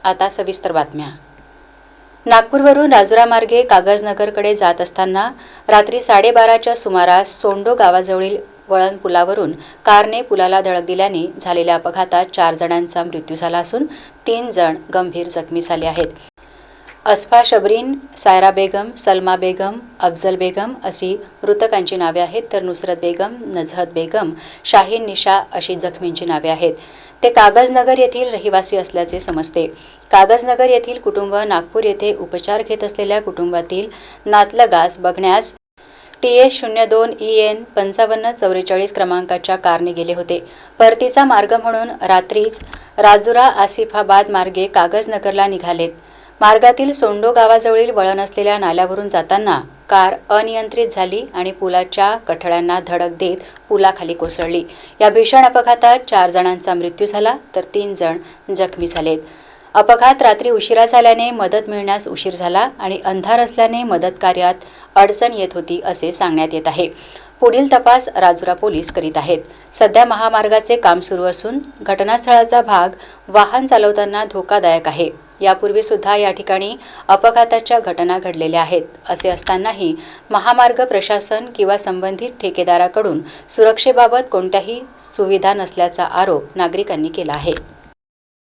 आता सविस्तर बातम्या। नागपूरवरून राजुरा मार्गे कागजनगरकडे जात असताना रात्री 12:30च्या सुमारास सोंडो गावाजवळील वळण पुलावरून कारने पुलाला धडक दिल्याने झालेल्या अपघातात 4 जणांचा मृत्यू झाला असून 3 जण गंभीर जखमी झाले आहेत। अस्फा शबरीन, सायरा बेगम, सलमा बेगम, अफजल बेगम अशी मृतकांची नावे आहेत, तर नुसरत बेगम, नजहत बेगम, शाहीन निशा अशी जखमींची नावे आहेत। ते कागजनगर येथील रहिवासी असल्याचे समजते। कागजनगर येथील कुटुंब नागपूर येथे उपचार घेत असलेल्या कुटुंबातील नातलगास बघण्यास TS02EN 5544 क्रमांकाच्या कारने गेले होते। परतीचा मार्ग म्हणून रात्रीच राजुरा आसिफाबाद मार्गे कागजनगरला निघालेत। मार्गातील सोंडो गावाजवळील वळण असलेल्या नाल्यावरून जाताना कार अनियंत्रित झाली आणि पुलाच्या कठड्यांना धडक देत पुलाखाली कोसळली। या भीषण अपघातात 4 जणांचा मृत्यू झाला, तर 3 जण जखमी झालेत। अपघात रात्री उशिरा झाल्याने मदत मिळण्यास उशीर झाला आणि अंधार असल्याने मदत कार्यात अडचण येत होती असे सांगण्यात येत आहे। पुढील तपास राजुरा पोलीस करीत आहेत। सध्या महामार्गाचे काम सुरू असून घटनास्थळाचा भाग वाहन चालवताना धोकादायक आहे। यापूर्वी सुद्धा या ठिकाणी अपघाताच्या घटना घडलेल्या आहेत। असे असतानाही महामार्ग प्रशासन किंवा संबंधित ठेकेदाराकडून सुरक्षेबाबत कोणत्याही सुविधा नसल्याचा आरोप नागरिकांनी केला आहे।